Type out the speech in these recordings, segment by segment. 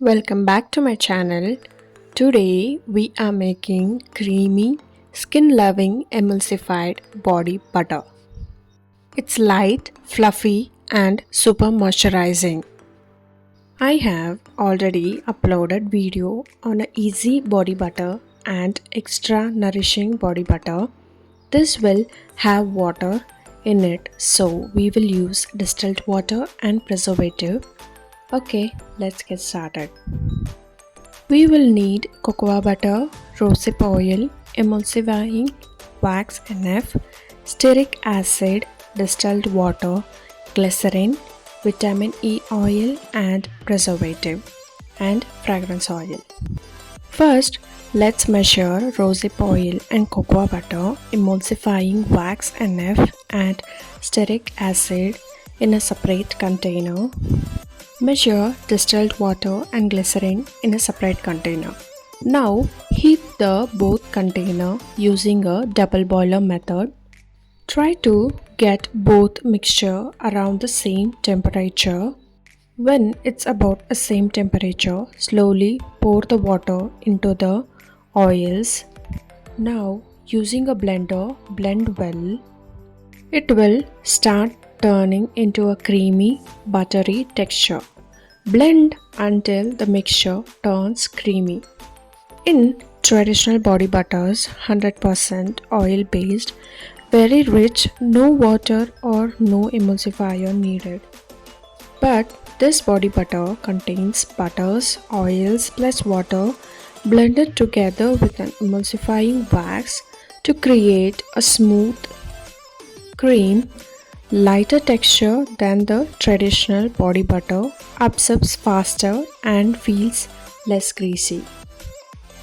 Welcome back to my channel. Today we are making creamy, skin-loving emulsified body butter. It's light, fluffy and super moisturizing. I have already uploaded video on a easy body butter and extra nourishing body butter. This will have water in it, so we will use distilled water and preservative. Okay, let's get started. We will need cocoa butter, rosehip oil, emulsifying wax NF, stearic acid, distilled water, glycerin, vitamin E oil and preservative, and fragrance oil. First, let's measure rosehip oil and cocoa butter, emulsifying wax NF and stearic acid in a separate container. Measure distilled water and glycerin in a separate container. Now heat the both container using a double boiler method. Try to get both mixture around the same temperature. When it's about the same temperature, slowly pour the water into the oils. Now using a blender, blend well. It will start turning into a creamy, buttery texture. Blend until the mixture turns creamy. In traditional body butters, 100% oil based, very rich, no water or no emulsifier needed. But this body butter contains butters, oils plus water blended together with an emulsifying wax to create a smooth cream, lighter texture than the traditional body butter, absorbs faster and feels less greasy.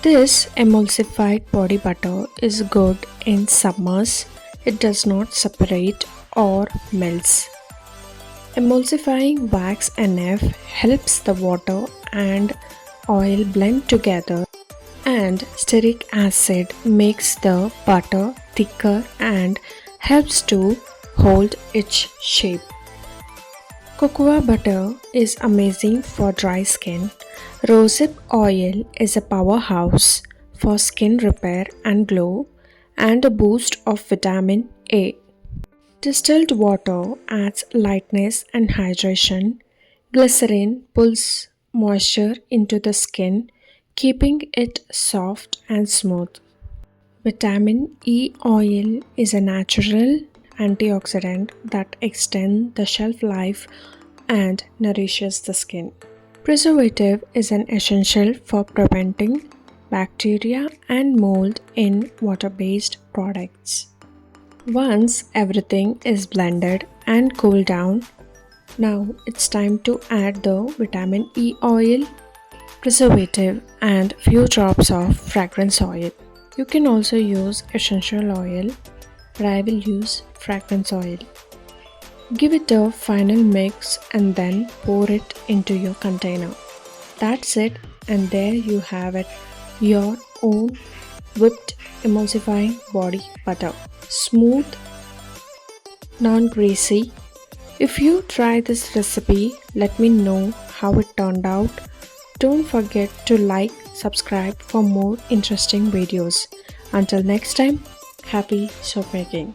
This emulsified body butter is good in summers. It does not separate or melts. Emulsifying wax NF helps the water and oil blend together, and stearic acid makes the butter thicker and helps to hold its shape. Cocoa butter is amazing for dry skin. Rosehip oil is a powerhouse for skin repair and glow and a boost of vitamin A. Distilled water adds lightness and hydration. Glycerin pulls moisture into the skin, keeping it soft and smooth. Vitamin E oil is a natural antioxidant that extends the shelf life and nourishes the skin. Preservative is an essential for preventing bacteria and mold in water-based products. Once everything is blended and cooled down, now it's time to add the vitamin E oil, preservative and few drops of fragrance oil. You can also use essential oil, but I will use fragrance oil. Give it a final mix and then pour it into your container. That's it, and there you have it, your own whipped emulsifying body butter. Smooth, non-greasy. If you try this recipe, let me know how it turned out. Don't forget to like, subscribe for more interesting videos. Until next time, happy soap making.